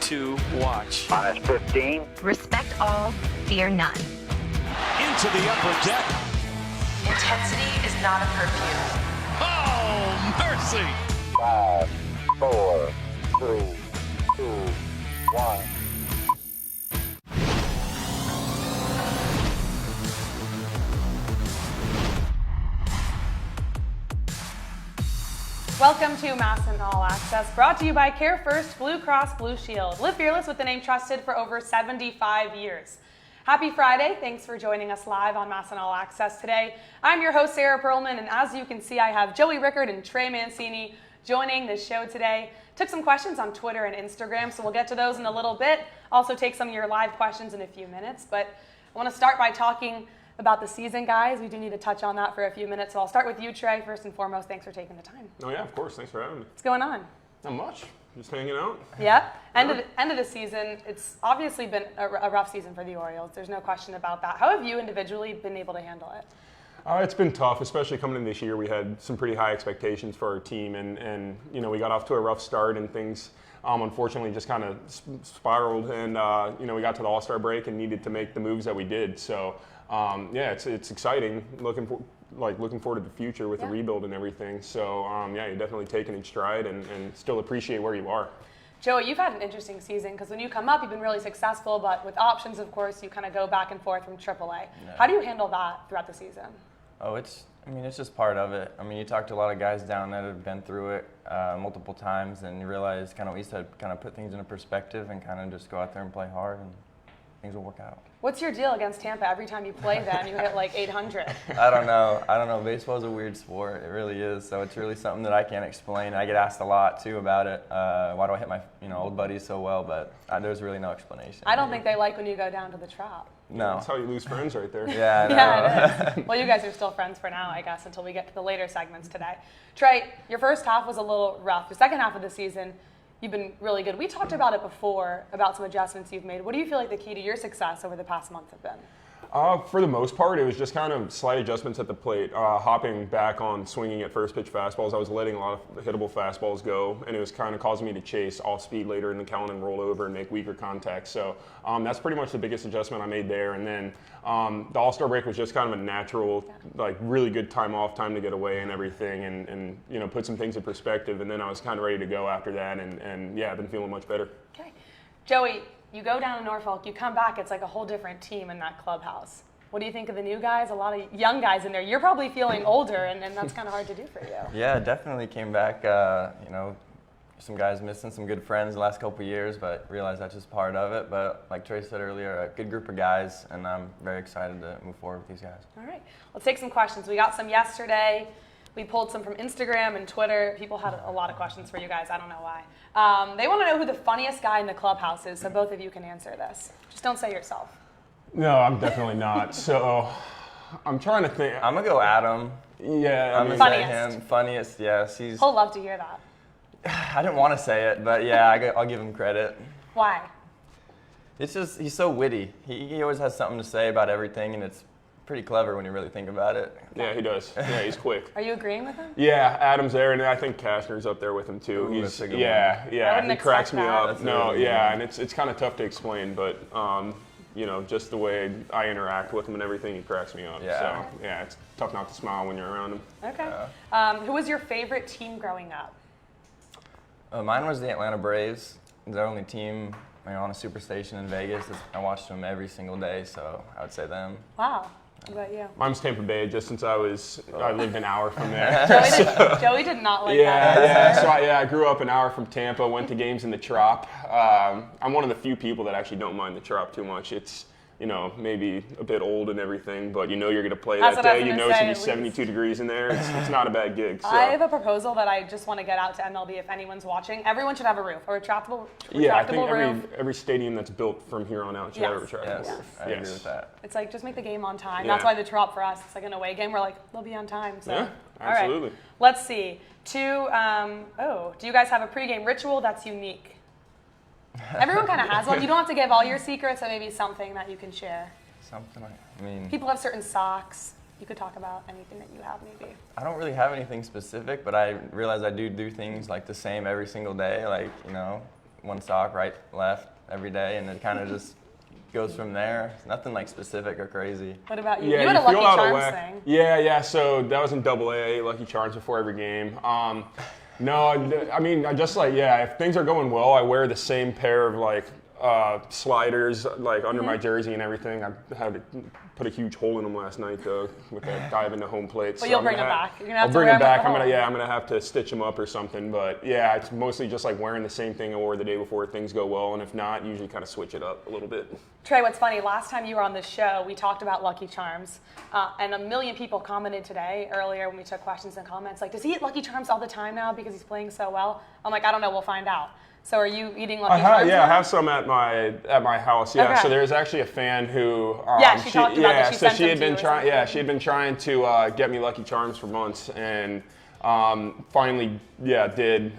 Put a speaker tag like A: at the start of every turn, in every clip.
A: to watch.
B: Minus 15.
C: Respect all, fear none.
A: Into the upper deck.
D: Intensity is not a perfume.
A: Oh, mercy.
B: 5, 4, 3, 2, 1.
E: Welcome to MASN All Access, brought to you by Care First Blue Cross Blue Shield. Live fearless with the name trusted for over 75 years. Happy Friday. Thanks for joining us live on MASN All Access today. I'm your host, Sarah Perlman, and as you can see, I have Joey Rickard and Trey Mancini joining the show today. Took some questions on Twitter and Instagram, so we'll get to those in a little bit. Also take some of your live questions in a few minutes, but I want to start by talking about the season, guys. We do need to touch on that for a few minutes, so I'll start with you, Trey. First and foremost, thanks for taking the time.
F: Oh yeah, of course. Thanks for having me.
E: What's going on?
F: Not much. Just hanging out.
E: Yeah. End of the season. It's obviously been a rough season for the Orioles. There's no question about that. How have you individually been able to handle it?
F: It's been tough, especially coming in this year. We had some pretty high expectations for our team, and you know, we got off to a rough start, and things unfortunately just kind of spiraled. And you know, we got to the All-Star break and needed to make the moves that we did. So yeah, it's exciting. Looking forward to the future with the rebuild and everything. So yeah, you're definitely taking it in stride and still appreciate where you are.
E: Joey, you've had an interesting season because when you come up, you've been really successful, but with options, of course, you kind of go back and forth from AAA. Yeah. How do you handle that throughout the season?
G: Oh, it's just part of it. I mean, you talk to a lot of guys down that have been through it multiple times, and you realize kind of we used to kind of put things into perspective and kind of just go out there and play hard, and things will work out.
E: What's your deal against Tampa? Every time you play them, you hit like 800.
G: I don't know. Baseball's a weird sport. It really is. So it's really something that I can't explain. I get asked a lot too about it. Why do I hit my old buddies so well? But there's really no explanation.
E: I don't think they like when you go down to the Trop.
G: No.
F: That's how you lose friends right there.
G: Yeah, I know.
E: Yeah, it is. Well, you guys are still friends for now, I guess, until we get to the later segments today. Trey, your first half was a little rough. The second half of the season, you've been really good. We talked about it before, about some adjustments you've made. What do you feel like the key to your success over the past month have been?
F: For the most part, it was just kind of slight adjustments at the plate, hopping back on swinging at first pitch fastballs. I was letting a lot of hittable fastballs go, and it was kind of causing me to chase off speed later in the count and roll over and make weaker contact. So that's pretty much the biggest adjustment I made there. And then the All-Star break was just kind of a natural, like really good time off, time to get away and everything, and you know, put some things in perspective. And then I was kind of ready to go after that, and yeah, I've been feeling much better.
E: Okay, Joey. You go down to Norfolk, you come back, it's like a whole different team in that clubhouse. What do you think of the new guys? A lot of young guys in there. You're probably feeling older, and that's kind of hard to do for you.
G: Yeah, definitely came back, some guys missing some good friends the last couple of years, but realized that's just part of it. But like Trey said earlier, a good group of guys, and I'm very excited to move forward with these guys.
E: All right, let's take some questions. We got some yesterday. We pulled some from Instagram and Twitter. People had a lot of questions for you guys. I don't know why. They want to know who the funniest guy in the clubhouse is, so both of you can answer this. Just don't say yourself.
F: No, I'm definitely not. So I'm trying to think.
G: I'm going to go Adam.
F: Yeah.
G: I'm going to say him. Funniest, yes.
E: He'll love to hear that.
G: I didn't want to say it, but yeah, I'll give him credit.
E: Why?
G: It's just, he's so witty. He always has something to say about everything, and it's pretty clever when you really think about it.
F: Yeah, he does. Yeah, he's quick.
E: Are you agreeing with him?
F: Yeah, Adam's there, and I think Kastner's up there with him too.
G: Ooh, that's a good
F: one. He cracks me up.
G: That's
F: No,
G: really
F: yeah,
G: good.
F: and it's kind of tough to explain, but you know, just the way I interact with him and everything, he cracks me up.
G: Yeah.
F: So yeah, it's tough not to smile when you're around him.
E: Okay. Who was your favorite team growing up?
G: Mine was the Atlanta Braves. They're the only team on a superstation in Vegas. I watched them every single day, so I would say them.
E: Wow. What about you?
F: Mine's Tampa Bay, just since I lived an hour from there.
E: Joey did not like
F: that.
E: that.
F: So I grew up an hour from Tampa, went to games in the Trop. I'm one of the few people that actually don't mind the Trop too much. It's, you know, maybe a bit old and everything, but you know you're going to play that day. You know it's going to be 72 degrees in there. It's not a bad gig. So.
E: I have a proposal that I just want to get out to MLB if anyone's watching. Everyone should have a roof, a retractable
F: Yeah, I think
E: roof.
F: every stadium that's built from here on out should have a retractable roof.
G: I agree with that.
E: It's like, just make the game on time.
F: Yeah.
E: That's why the Trop for us, it's like an away game. We're like, they'll be on time. So.
F: Yeah, absolutely.
E: All right. Let's see. Do you guys have a pregame ritual that's unique? Everyone kind of has one. You don't have to give all your secrets, but maybe something that you can share.
G: Something
E: People have certain socks. You could talk about anything that you have, maybe.
G: I don't really have anything specific, but I realize I do things like the same every single day. Like, you know, one sock, right, left, every day, and it kind of just goes from there. It's nothing like specific or crazy.
E: What about you?
F: Yeah,
E: You had a
F: feel
E: Lucky
F: out of
E: Charms
F: whack.
E: thing.
F: Yeah. So that was in Double A, Lucky Charms before every game. No, I mean, I just like, yeah, if things are going well, I wear the same pair of like sliders like under my jersey and everything. I had to put a huge hole in them last night though with that dive into home plate.
E: But you'll
F: I'm
E: bring
F: gonna
E: them
F: have-
E: back. You're gonna have
F: I'll
E: to
F: bring
E: wear
F: them
E: them at
F: back.
E: the home.
F: I'm gonna have to stitch them up or something. But yeah, it's mostly just like wearing the same thing I wore the day before things go well, and if not, usually kind of switch it up a little bit.
E: Trey, what's funny, last time you were on this show, we talked about Lucky Charms, and a million people commented today, earlier when we took questions and comments, like, does he eat Lucky Charms all the time now because he's playing so well? I'm like, I don't know, we'll find out. So are you eating Lucky Charms
F: Yeah,
E: now?
F: I have some at my house. Yeah,
E: Okay.
F: so there's actually a fan who.
E: Yeah, she talked about that. She
F: so
E: sent
F: she
E: them
F: had
E: to you
F: been
E: or
F: trying.
E: something.
F: Yeah, she had been trying to get me Lucky Charms for months, and finally, did.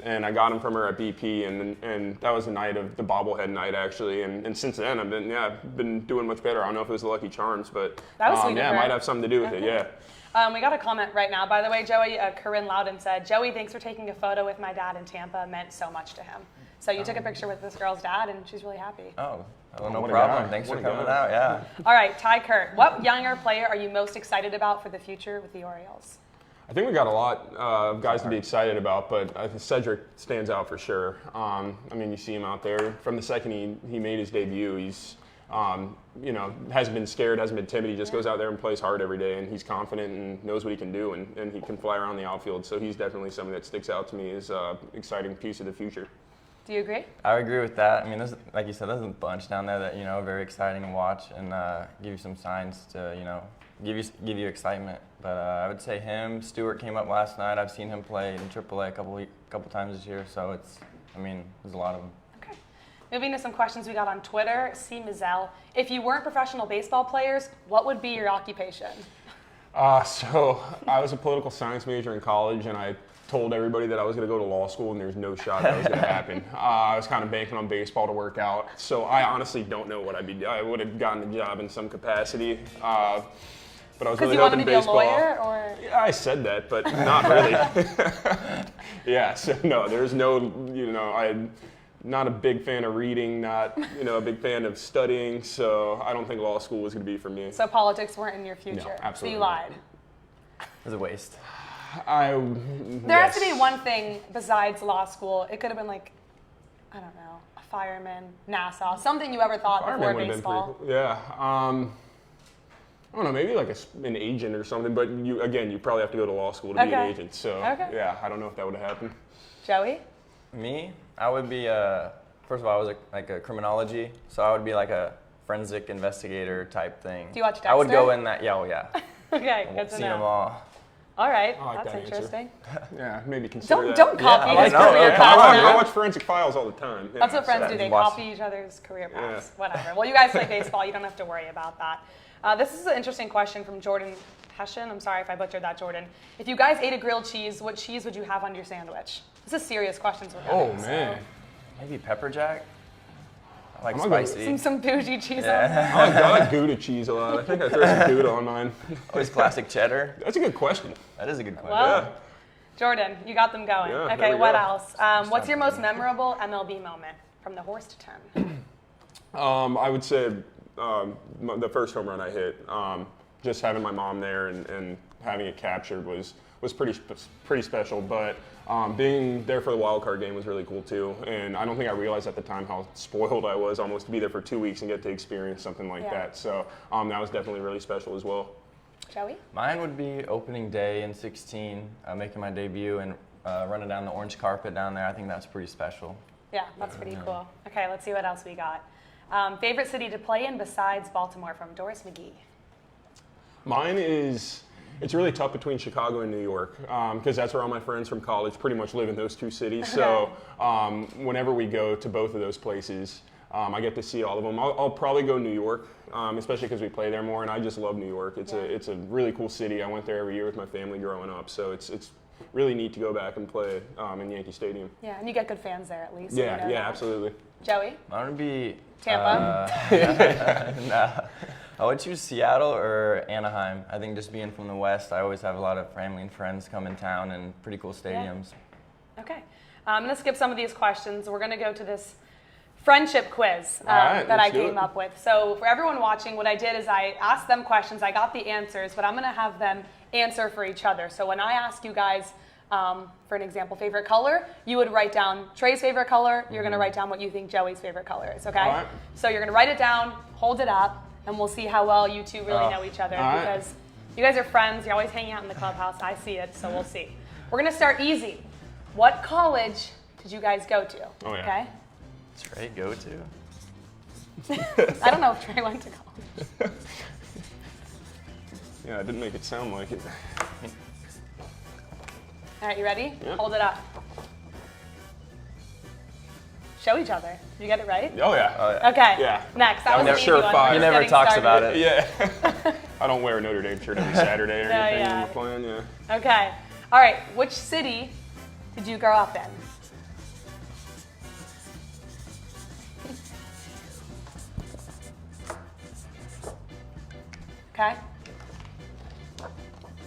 F: And I got them from her at BP, and that was the night of the bobblehead night actually. And since then, I've been doing much better. I don't know if it was the Lucky Charms, but
E: That was sweet of
F: yeah,
E: her.
F: it might have something to do with it. Yeah.
E: We got a comment right now, by the way, Joey. Corinne Loudon said, Joey, thanks for taking a photo with my dad in Tampa. Meant so much to him. So you took a picture with this girl's dad, and she's really happy.
G: Oh, well, no
F: what a
G: problem.
F: guy.
G: Thanks
F: What
G: for
F: a
G: coming
F: guy.
G: out. Yeah.
E: All right, Ty Kurt, what younger player are you most excited about for the future with the Orioles?
F: I think we got a lot of guys to be excited about, but I think Cedric stands out for sure. I mean, you see him out there from the second he made his debut. He's hasn't been scared, hasn't been timid. He just goes out there and plays hard every day, and he's confident and knows what he can do, and he can fly around the outfield. So he's definitely something that sticks out to me as an exciting piece of the future.
E: Do you agree?
G: I would agree with that. I mean, like you said, there's a bunch down there that are very exciting to watch and give you some signs to give you excitement. But I would say him. Stewart came up last night. I've seen him play in AAA a couple times this year. So there's a lot of them.
E: Okay. Moving to some questions we got on Twitter. C. Mizell, if you weren't professional baseball players, what would be your occupation?
F: So I was a political science major in college, and I told everybody that I was going to go to law school, and there's no shot that was going to happen. I was kind of banking on baseball to work out. So I honestly don't know what I'd be doing. I would have gotten a job in some capacity. But I was
E: Because
F: really
E: you wanted
F: hoping
E: to be
F: baseball.
E: a lawyer, or?
F: Yeah, I said that, but not really. Yeah, so no, there's no, I'm not a big fan of reading, not, a big fan of studying, so I don't think law school was going to be for me.
E: So politics weren't in your future.
F: No, absolutely
E: So you
F: not.
E: lied.
G: It was a waste.
E: There has to be one thing besides law school. It could have been like, I don't know, a fireman, NASA, something you ever thought before
F: Fireman would have been
E: baseball.
F: pretty cool. Yeah. I don't know, maybe like an agent or something, but you probably have to go to law school to be an
E: Okay.
F: agent. So
E: Okay.
F: yeah, I don't know if that would have happened.
E: Joey?
G: Me, I would be first of all, I was like a criminology, so I would be like a forensic investigator type thing.
E: Do you watch
G: I would go
E: Dexter?
G: in that. Yeah, oh yeah.
E: Okay, good
G: I've
E: to
G: seen them
E: know.
G: all.
E: All right,
F: I like
E: that's
F: that answer.
E: interesting.
F: Yeah, maybe consider that.
E: Don't copy
G: I
E: his
G: like- no,
E: career
G: yeah,
E: path.
F: I
E: now.
F: watch Forensic Files all the time. Yeah,
E: That's what friends
F: so-
E: do. They
G: watch-
E: copy each other's career paths. Whatever. Well, you guys play baseball. You don't have to worry about that. This is an interesting question from Jordan Hessian. I'm sorry if I butchered that, Jordan. If you guys ate a grilled cheese, what cheese would you have on your sandwich? This is serious questions we're
F: Oh
E: getting. so-
F: man,
G: Maybe pepper jack. I like
F: I'm gonna go-
G: spicy.
E: Some bougie cheese on
G: Yeah.
E: there.
F: I like Gouda cheese a lot. I think I throw some Gouda on mine.
G: Always classic cheddar.
F: That's a good question.
G: That is a good question.
E: Well,
F: Yeah.
E: Jordan, you got them going.
F: Yeah, there
E: Okay,
F: we
E: what
F: go.
E: else? What's your most memorable MLB moment from the horse to 10?
F: I would say the first home run I hit. Just having my mom there and having it captured was pretty special. But being there for the wild card game was really cool too. And I don't think I realized at the time how spoiled I was almost to be there for 2 weeks and get to experience something like
E: Yeah.
F: that. So that was definitely really special as well.
E: Joey?
G: Mine would be opening day in 16, making my debut and running down the orange carpet down there. I think that's pretty special.
E: Yeah, that's pretty cool. Okay, let's see what else we got. Favorite city to play in besides Baltimore from Doris McGee?
F: Mine is, it's really tough between Chicago and New York because that's where all my friends from college pretty much live in those two cities. So whenever we go to both of those places, I get to see all of them. I'll probably go New York, especially because we play there more, and I just love New York. It's a really cool city. I went there every year with my family growing up, so it's really neat to go back and play in Yankee Stadium.
E: Yeah, and you get good fans there at least. so you know
F: Yeah,
E: that.
F: absolutely.
E: Joey?
G: Mine would be
E: Tampa?
G: Nah. I would choose Seattle or Anaheim. I think just being from the West, I always have a lot of family and friends come in town and pretty cool stadiums.
E: Okay. I'm going to skip some of these questions. We're going to go to this friendship quiz
F: right,
E: that I
F: let's do
E: came
F: it.
E: up with. So for everyone watching, what I did is I asked them questions. I got the answers, but I'm going to have them answer for each other. So when I ask you guys, for an example, favorite color, you would write down Trey's favorite color. You're going to write down what you think Joey's favorite color is, okay?
F: All right.
E: So you're going to write it down, hold it up, and we'll see how well you two really know each other.
F: all right.
E: Because you guys are friends. You're always hanging out in the clubhouse. I see it, so we'll see. We're going to start easy. What college did you guys go to?
F: Oh, yeah.
E: Okay?
G: Trey, go to.
E: I don't know if Trey went to college.
F: Yeah, I didn't make it sound like it.
E: All right, you ready?
F: Yep.
E: Hold it up. Show each other. Did you get it right?
F: Oh yeah.
E: Okay.
F: Yeah.
E: Next. That was an easy
F: Sure
E: one.
F: fire.
E: We're
G: He
E: just
G: never
E: getting
G: talks
E: started.
G: about it.
F: Yeah. I don't wear a Notre Dame shirt every Saturday or
E: No,
F: anything
E: yeah.
F: when we're playing. Yeah.
E: Okay. All right. Which city did you grow up in? Okay.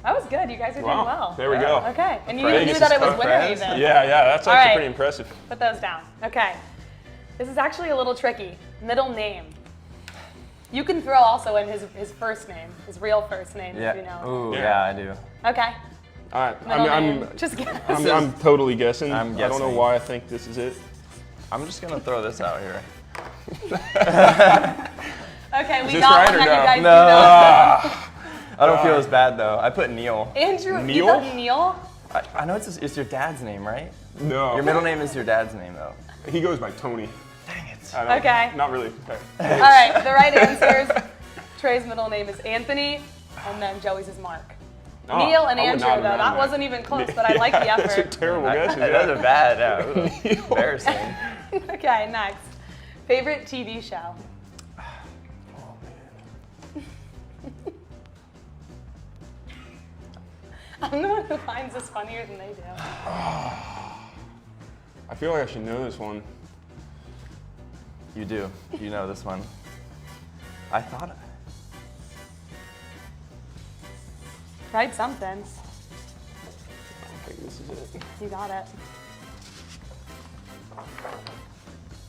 E: That was good. You guys are doing
F: Wow.
E: well.
F: There we go.
E: Okay. And you
F: Vegas
E: knew
F: is
E: that it was
F: tough,
E: winter
G: friends.
E: even.
F: Yeah, that's
E: All
F: actually
E: right.
F: pretty impressive.
E: Put those down. Okay. This is actually a little tricky. Middle name. You can throw also in his first name, his real first name, if you know.
G: Ooh,
F: Yeah.
G: yeah, I do.
E: Okay.
F: All right.
E: Middle name.
F: I'm
E: Just guess.
F: I'm totally guessing.
G: I'm
F: I don't know
G: guessing.
F: why I think this is it.
G: I'm just gonna throw this out here.
E: Okay, we
F: this
E: got
F: right
E: one
F: or
E: that you
F: no?
E: guys
G: No.
E: do know.
G: I don't feel as bad though. I put Neil.
E: Andrew, you
F: Neil?
E: got Neil?
G: I know it's your dad's name, right?
F: No.
G: Your middle name is your dad's name though.
F: He goes by Tony.
G: Dang it.
F: I don't-
E: Okay.
F: Not really. Okay.
E: All right, the right answers. Trey's middle name is Anthony, and then Joey's is Mark.
F: Oh,
E: Neil and
F: I would
E: Andrew,
F: not
E: though,
F: have known
E: that wasn't even close, but I like the
F: Those are
E: effort.
F: terrible guesses.
G: Those
F: Yeah.
G: are bad. Yeah. Ooh, embarrassing.
E: Okay, next. Favorite TV show? I'm the one who finds this funnier than they do.
F: I feel like I should know this one.
G: You do. You know this one. I thought.
E: Write something.
F: I don't think this is it.
E: You got it.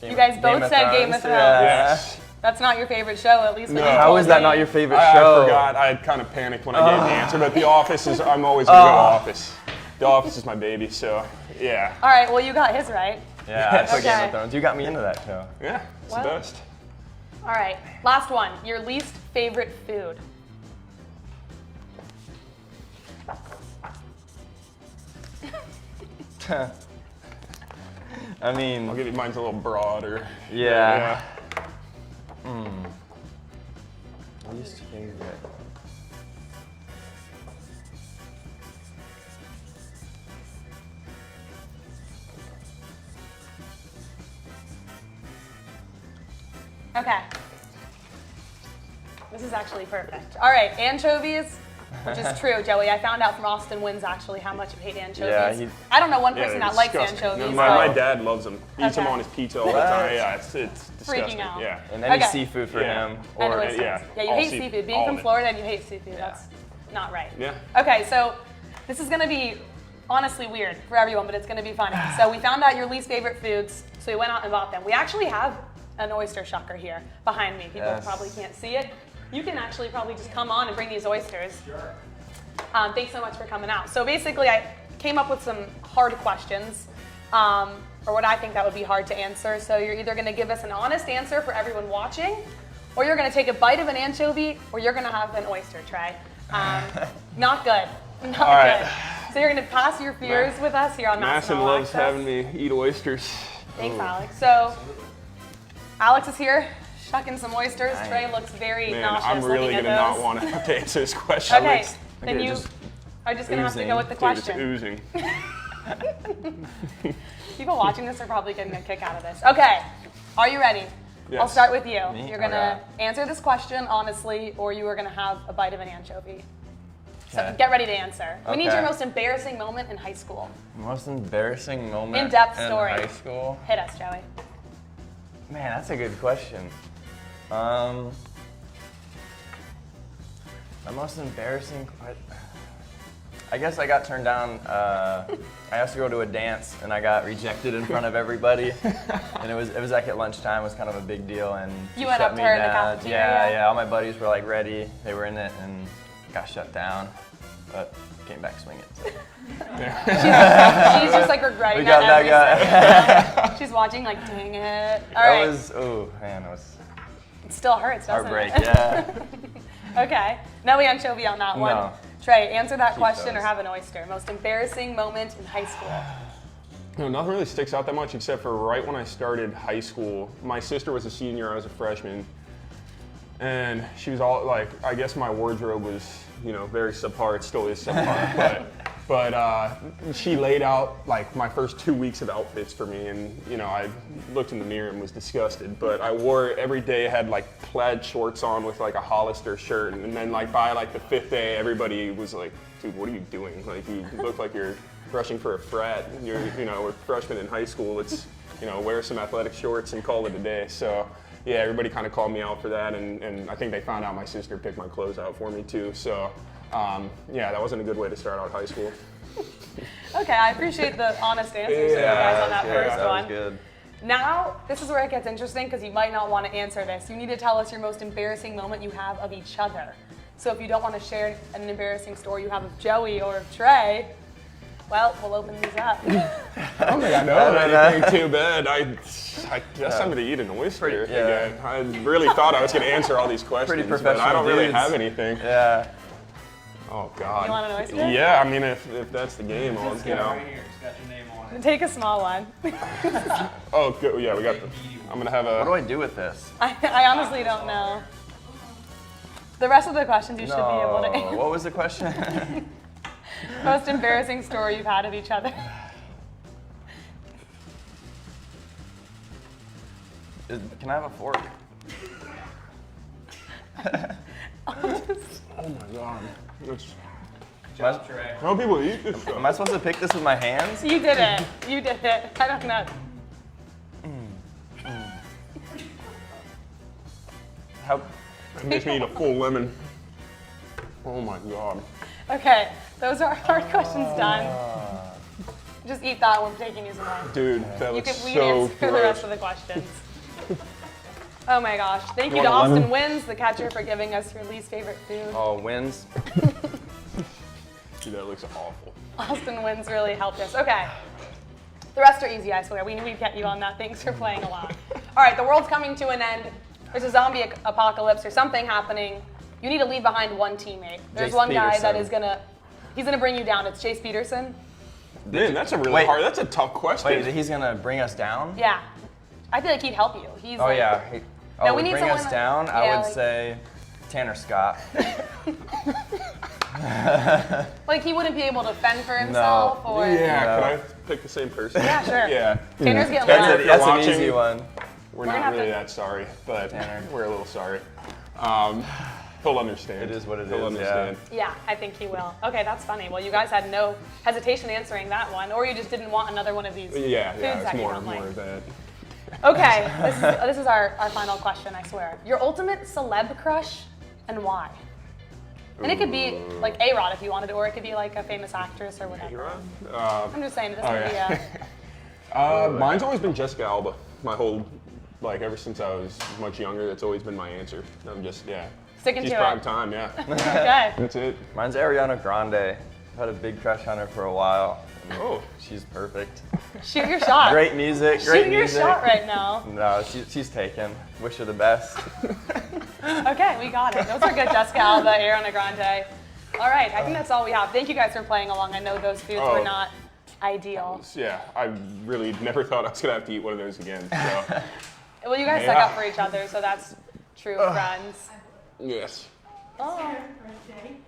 G: Game-
E: You guys both said Game of Thrones.
G: Yeah.
F: Yes.
E: That's not your favorite show, at least. when
F: No.
E: you
G: How
E: told
G: is that
E: me.
G: not your favorite
F: I
G: show?
F: forgot. I had kind of panicked when I gave the answer, but The Office is. I'm always gonna go Office. The Office is my baby, so yeah.
E: All right, well, you got his right.
G: Yeah, I put Game
E: Okay.
G: of Thrones. You got me into that show.
F: Yeah, it's
E: Well.
F: the best.
E: All right, last one. Your least favorite food?
G: I mean,
F: I'll give you mine's a little broader.
G: yeah. Least favorite.
E: Okay. This is actually perfect. All right, anchovies, which is true, Joey. I found out from Austin Wins actually how much you hate anchovies.
G: Yeah,
E: I don't know one
F: Yeah,
E: person
F: they're
E: that likes
F: disgusting.
E: anchovies.
F: No, my
E: but
F: dad loves them. Eats them
E: Okay.
F: on his pizza all the time. Yeah, it's disgusting.
E: out.
F: Yeah.
G: And any
E: Okay.
G: seafood for
F: Yeah.
G: him.
E: And
G: Or
E: oysters.
F: yeah,
E: you
F: all
E: hate
F: seafood,
E: seafood. Being
F: all
E: from
F: of it.
E: Florida and you hate seafood, that's not right.
F: Yeah.
E: Okay, so this is gonna be honestly weird for everyone, but it's gonna be funny. So we found out your least favorite foods, so we went out and bought them. We actually have an oyster shucker here behind me. People
G: Yes.
E: probably can't see it. You can actually probably just come on and bring these oysters. Thanks so much for coming out. So basically, I came up with some hard questions, or what I think that would be hard to answer. So you're either gonna give us an honest answer for everyone watching, or you're gonna take a bite of an anchovy, or you're gonna have an oyster tray. Not good. Not
F: All right.
E: good. So you're gonna pass your fears with us here on
F: Masson
E: National
F: loves
E: Access.
F: having me eat oysters.
E: Thanks, Alex. So Alex is here, shucking some oysters. Trey looks very
F: Man,
E: nauseous
F: I'm really
E: looking
F: gonna
E: at
F: not
E: those.
F: want to have to answer this question.
E: Okay, then
G: Okay,
E: you
G: just
E: are just gonna have to go with the
F: Dude, it's
E: question.
F: oozing.
E: People watching this are probably getting a kick out of this. Okay, are you ready?
F: Yes.
E: I'll start with you.
G: Me?
E: You're gonna
G: Alright.
E: answer this question honestly, or you are gonna have a bite of an anchovy. So
G: Okay.
E: get ready to answer. We need
G: Okay.
E: your most embarrassing moment in high school.
G: most embarrassing moment
E: In-depth
G: in
E: story.
G: high school.
E: Hit us, Joey.
G: Man, that's a good question. My most embarrassing. I guess I got turned down. I asked to go to a dance, and I got rejected in front of everybody. And it was like at lunchtime. It was kind of a big deal, and she
E: You went
G: shut
E: up to
G: me
E: her in the
G: down.
E: cafeteria?
G: Yeah. All my buddies were like ready. They were in it, and got shut down. But came back swinging. So.
E: She's just like regretting
G: We got
E: that.
G: that guy.
E: She's watching like, dang it. All
G: That
E: right.
G: was, oh man, it was
E: It still hurts, doesn't
G: heartbreak.
E: it?
G: Yeah.
E: Okay. No anchovy on that one.
G: No.
E: Trey, answer that
G: Keep
E: question or
G: those.
E: have an oyster. Most embarrassing moment in high school.
F: No, nothing really sticks out that much except for right when I started high school. My sister was a senior, I was a freshman. And she was all like, I guess my wardrobe was, very subpar. It still is subpar, but she laid out like my first 2 weeks of outfits for me, and I looked in the mirror and was disgusted. But I wore it every day. I had like plaid shorts on with like a Hollister shirt, and then like by like the 5th day, everybody was like, "Dude, what are you doing? Like you look like you're rushing for a frat. You're we're freshmen in high school. Let's wear some athletic shorts and call it a day." So. Yeah, everybody kind of called me out for that, and I think they found out my sister picked my clothes out for me too. So, yeah, that wasn't a good way to start out high school.
E: Okay, I appreciate the honest answers from you guys on that first
G: that
E: one.
G: was good.
E: Now, this is where it gets interesting because you might not want to answer this. You need to tell us your most embarrassing moment you have of each other. So if you don't want to share an embarrassing story you have of Joey or of Trey, well, we'll open these up.
F: I don't think I know anything too bad. I guess I'm gonna eat an oyster
G: yeah.
F: again. I really thought I was gonna answer all these questions,
G: Pretty
F: but I
G: professional
F: don't really
G: dudes.
F: have anything.
G: Yeah.
F: Oh God.
E: You want an oyster?
F: Yeah, I mean, if that's the game, I'll,
A: Right here. It's got your name on it.
E: Take a small one.
F: Oh, good. Yeah, we got. I'm gonna have
G: What do
F: a.
G: I do with this?
E: I honestly don't know. The rest of the questions you should be able to answer.
G: What was the question?
E: Most embarrassing story you've had of each other.
G: Can I have a fork?
F: Oh my God. That's,
G: Am I,
F: how people eat this stuff?
G: am I supposed to pick this with my hands?
E: You did it. You did it. I don't know.
G: How?
F: It makes me eat a full lemon. Oh my God.
E: Okay, those are our questions done. Just eat that one, taking you some more.
F: Dude, that
E: You
F: looks
E: can we
F: so
E: answer the rest
F: gross.
E: of the questions. Oh my gosh. Thank you
F: You
E: to
F: want a
E: Austin
F: lemon?
E: Wins, the catcher, for giving us your least favorite food.
G: Oh, wins.
F: Dude, that looks awful.
E: Austin Wins really helped us. Okay. The rest are easy, I swear. We knew we'd get you on that. Thanks for playing along. All right, the world's coming to an end. There's a zombie apocalypse or something happening. You need to leave behind one teammate. There's
G: Jace
E: one guy that
G: Peterson.
E: is he's gonna bring you down. It's Chase Peterson.
F: Man, that's a really
G: Wait.
F: hard. That's a tough question.
G: Wait, he's gonna bring us down?
E: Yeah. I feel like he'd help you. He's
G: Oh
E: like,
G: yeah.
E: No, we
G: would
E: need
G: bring
E: someone
G: us
E: that-
G: down.
E: yeah,
G: I would
E: like-
G: say Tanner Scott.
E: Like he wouldn't be able to fend for himself or
F: Yeah,
G: No.
F: can I pick the same person?
E: Yeah, sure.
F: Yeah.
E: Tanner's getting
F: Tanner,
E: loud.
F: if
G: That's
F: you're
G: an easy
F: watching,
G: one.
F: We're
E: gonna
F: not
E: have
F: really
E: to-
F: that sorry, but
G: Tanner.
F: we're a little sorry. He'll understand.
G: It is what it
F: He'll
G: is,
F: understand.
E: Yeah, I think he will. Okay, that's funny. Well, you guys had no hesitation answering that one, or you just didn't want another one of these
F: Yeah,
E: foods
F: it's
E: that you
F: more
E: don't like.
F: of that.
E: Okay, this is our final question, I swear. Your ultimate celeb crush and why? And it could be like A-Rod if you wanted, or it could be like a famous actress or whatever. I'm just saying, it doesn't be
F: Mine's always been Jessica Alba. My whole, ever since I was much younger, that's always been my answer. I'm just,
E: Sticking
F: She's
E: to
F: prime
E: it.
F: time, yeah.
E: Okay.
F: That's it.
G: Mine's Ariana Grande. I've had a big crush on her for a while.
F: Oh.
G: She's perfect.
E: Shoot your shot.
G: Great music. Great
E: Shoot your
G: music.
E: shot right now.
G: No, she's taken. Wish her the best.
E: Okay, we got it. Those are good, Jessica Alba, Ariana Grande. All right, I think that's all we have. Thank you guys for playing along. I know those foods were
F: Oh.
E: not ideal.
F: Yeah, I really never thought I was going to have to eat one of those again. So,
E: Well, you guys stuck
F: Yeah.
E: up for each other, so that's true friends.
F: yes.
E: Oh.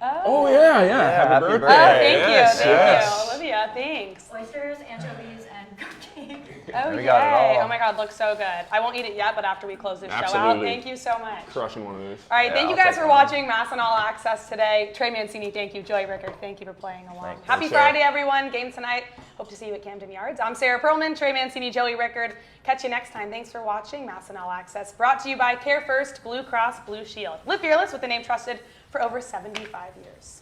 F: Oh, yeah. Happy
G: happy
F: birthday.
E: Oh, thank
F: Yes,
E: you,
F: yes.
E: Olivia, thanks.
H: Oysters, anchovies, and cupcake.
E: Oh,
G: We got it
E: yay.
G: all.
E: Oh my God, looks so good. I won't eat it yet, but after we close this show out,
F: Absolutely.
E: thank you so much.
F: Crushing one of those.
E: All right,
G: Yeah,
E: thank you
G: I'll
E: guys
G: take
E: for
G: one.
E: watching Mass and All Access today. Trey Mancini, thank you. Joey Rickard, thank you for playing along.
G: Thanks.
E: Happy
F: Thanks, Sarah.
E: Friday, everyone. Game tonight. Hope to see you at Camden Yards. I'm Sarah Perlman, Trey Mancini, Joey Rickard. Catch you next time. Thanks for watching Mass and All Access. Brought to you by Care First, Blue Cross Blue Shield. Live fearless with the name trusted for over 75 years.